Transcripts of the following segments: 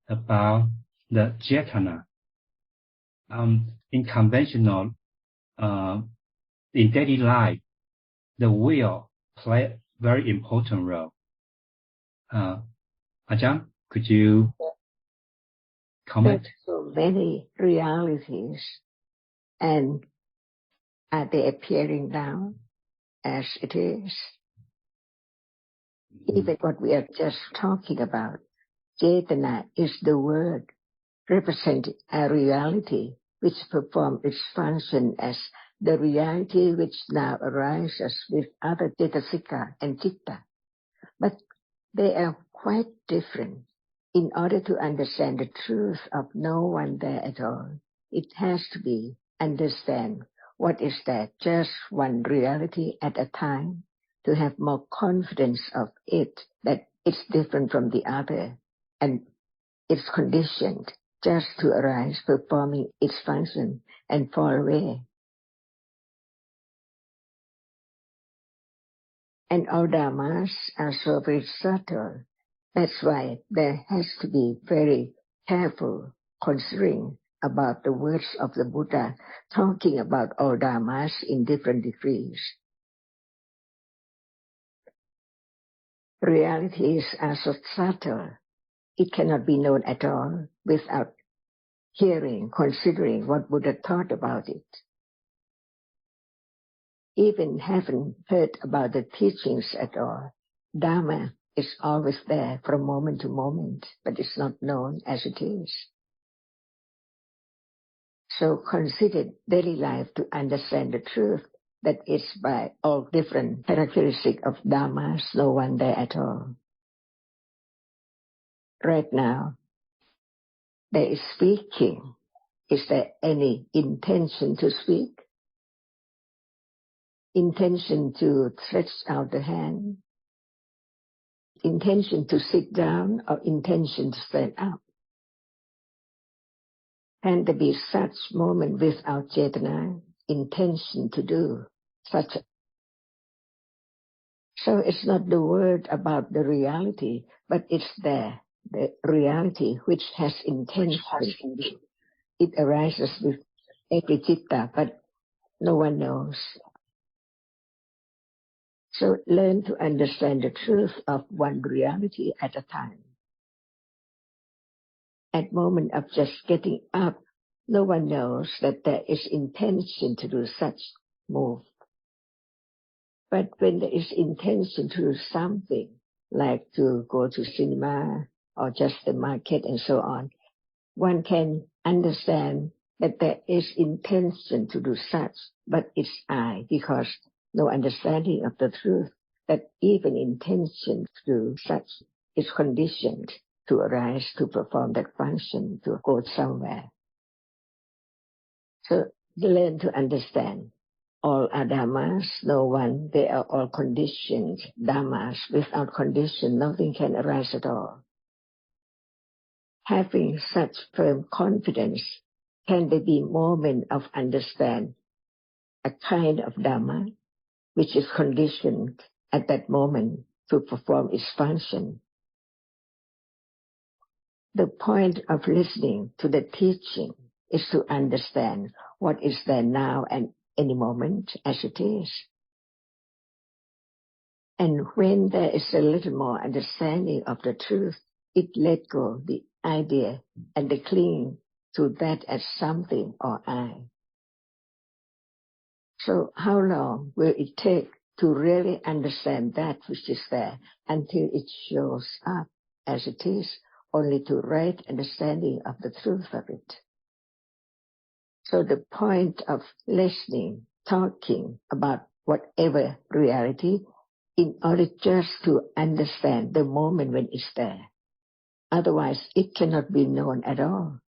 about the Cetana. In conventional, in daily life, the will play a very important role. Ajahn, could you comment? There's so many realities, and are they appearing now as it is? Even what we are just talking about, Cetana is the word representing a reality which performs its function as the reality which now arises with other cetasika and citta. But they are quite different. In order to understand the truth of no one there at all, it has to be understand what is that just one reality at a time, to have more confidence of it, that it's different from the other, and it's conditioned just to arise, performing its function, and fall away. And all dhammas are so very subtle. That's why there has to be very careful considering about the words of the Buddha, talking about all dhammas in different degrees. Realities are so subtle, it cannot be known at all without hearing, considering what Buddha thought about it. Even haven't heard about the teachings at all, Dhamma is always there from moment to moment, but it's not known as it is. So consider daily life to understand the truth that is by all different characteristics of Dhammas, no one there at all. Right now, there is speaking. Is there any intention to speak? Intention to stretch out the hand? Intention to sit down or intention to stand up? Can there be such moment without Cetana, intention to do such? So it's not the word about the reality, but it's there, the reality which has intention. It arises with every citta, but no one knows. So learn to understand the truth of one reality at a time. At moment of just getting up, no one knows that there is intention to do such move. But when there is intention to do something, like to go to cinema or just the market and so on, one can understand that there is intention to do such, but it's I, because no understanding of the truth, that even intention to do such is conditioned to arise, to perform that function, to go somewhere. So learn to understand. All are dhammas, no one, they are all conditioned dhammas. Without condition, nothing can arise at all. Having such firm confidence, can there be moment of understand a kind of dhamma which is conditioned at that moment to perform its function? The point of listening to the teaching is to understand what is there now and any moment as it is. And when there is a little more understanding of the truth, it let go the idea and the clinging to that as something or I. So how long will it take to really understand that which is there until it shows up as it is, only to right understanding of the truth of it? So the point of listening, talking about whatever reality, in order just to understand the moment when it's there. Otherwise, it cannot be known at all.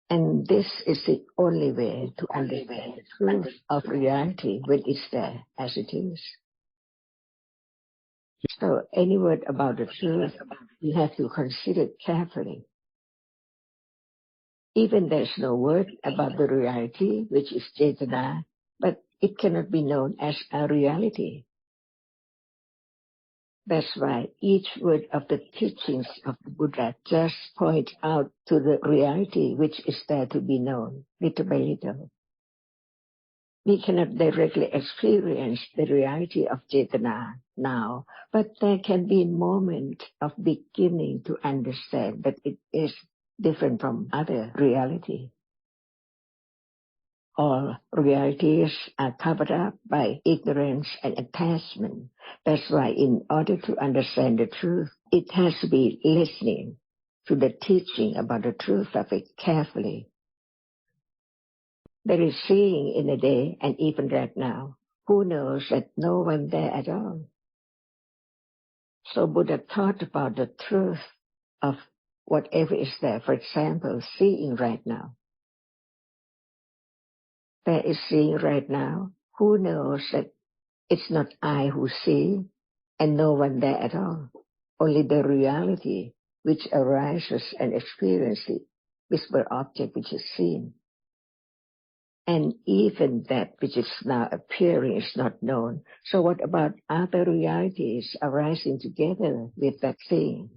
And this is the only way to understand the truth of reality when it's there as it is. So any word about the truth, you have to consider it carefully. Even there's no word about the reality, which is Cetana, but it cannot be known as a reality. That's why each word of the teachings of the Buddha just points out to the reality which is there to be known, little by little. We cannot directly experience the reality of Cetana now, but there can be a moment of beginning to understand that it is different from other reality. All realities are covered up by ignorance and attachment. That's why in order to understand the truth, it has to be listening to the teaching about the truth of it carefully. There is seeing in a day, and even right now, who knows that no one there at all. So Buddha taught about the truth of whatever is there. For example, seeing right now. There is seeing right now. Who knows that it's not I who see and no one there at all. Only the reality which arises and experiences the visible object which is seen. And even that which is now appearing is not known. So what about other realities arising together with that thing?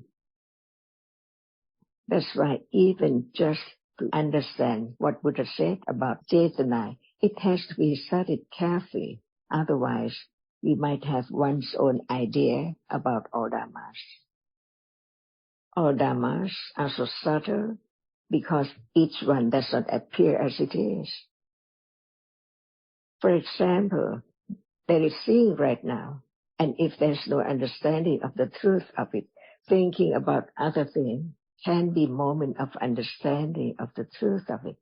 That's why even just to understand what Buddha said about Cetana, it has to be studied carefully. Otherwise, we might have one's own idea about all Dhammas. All Dhammas are so subtle because each one does not appear as it is. For example, there is seeing right now, and if there's no understanding of the truth of it, thinking about other things can be moment of understanding of the truth of it.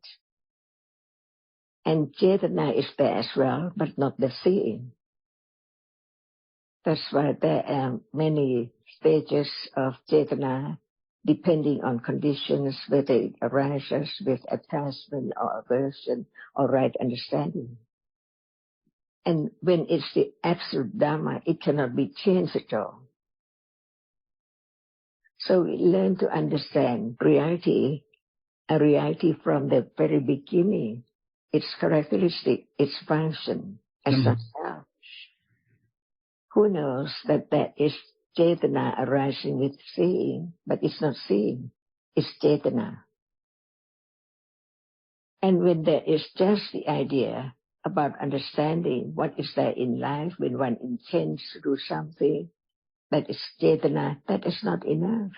And Cetana is there as well, but not the seeing. That's why there are many stages of Cetana, depending on conditions, whether it arises with attachment or aversion or right understanding. And when it's the absolute Dhamma, it cannot be changed at all. So we learn to understand reality, a reality from the very beginning, its characteristic, its function, as self. Who knows that there is Cetana arising with seeing, but it's not seeing, it's Cetana. And when there is just the idea about understanding what is there in life when one intends to do something, that is Cetana, that is not enough.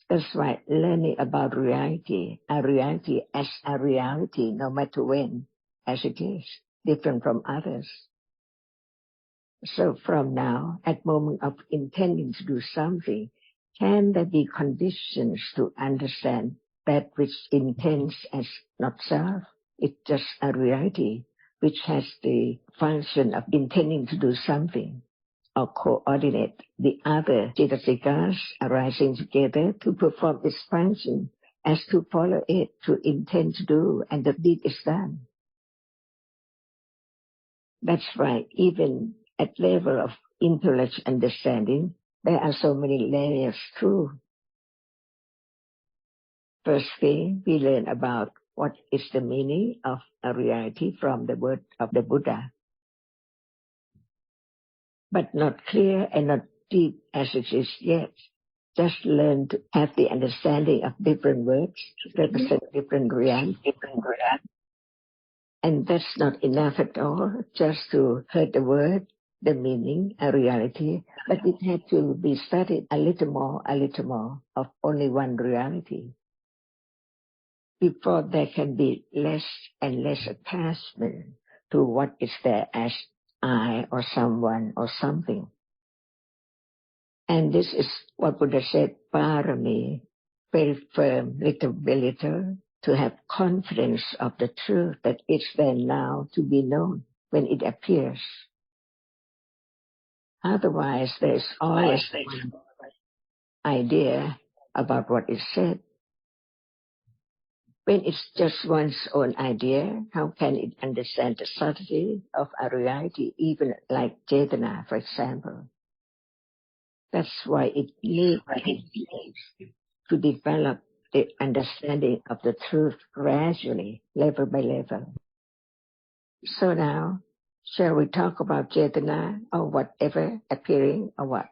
That's why learning about reality, a reality as a reality, no matter when, as it is, different from others. So from now, at moment of intending to do something, can there be conditions to understand that which intends as not self? It's just a reality which has the function of intending to do something, or coordinate the other cetasikas arising together to perform its function as to follow it, to intend to do, and the deed is done. That's why even at level of intellect understanding, there are so many layers through. First thing, we learn about what is the meaning of a reality from the word of the Buddha. But not clear and not deep as it is yet. Just learn to have the understanding of different words to represent different realities. And that's not enough at all, just to hear the word, the meaning, a reality, but it had to be studied a little more of only one reality. Before there can be less and less attachment to what is there as I or someone or something. And this is what Buddha said, parami, very firm, little by little, to have confidence of the truth that it's there now to be known when it appears. Otherwise, there's always one idea about what is said. When it's just one's own idea, how can it understand the subtlety of a reality, even like Cetana, for example? That's why it needs to develop the understanding of the truth gradually, level by level. So now, Shall we talk about Cetana or whatever appearing or what?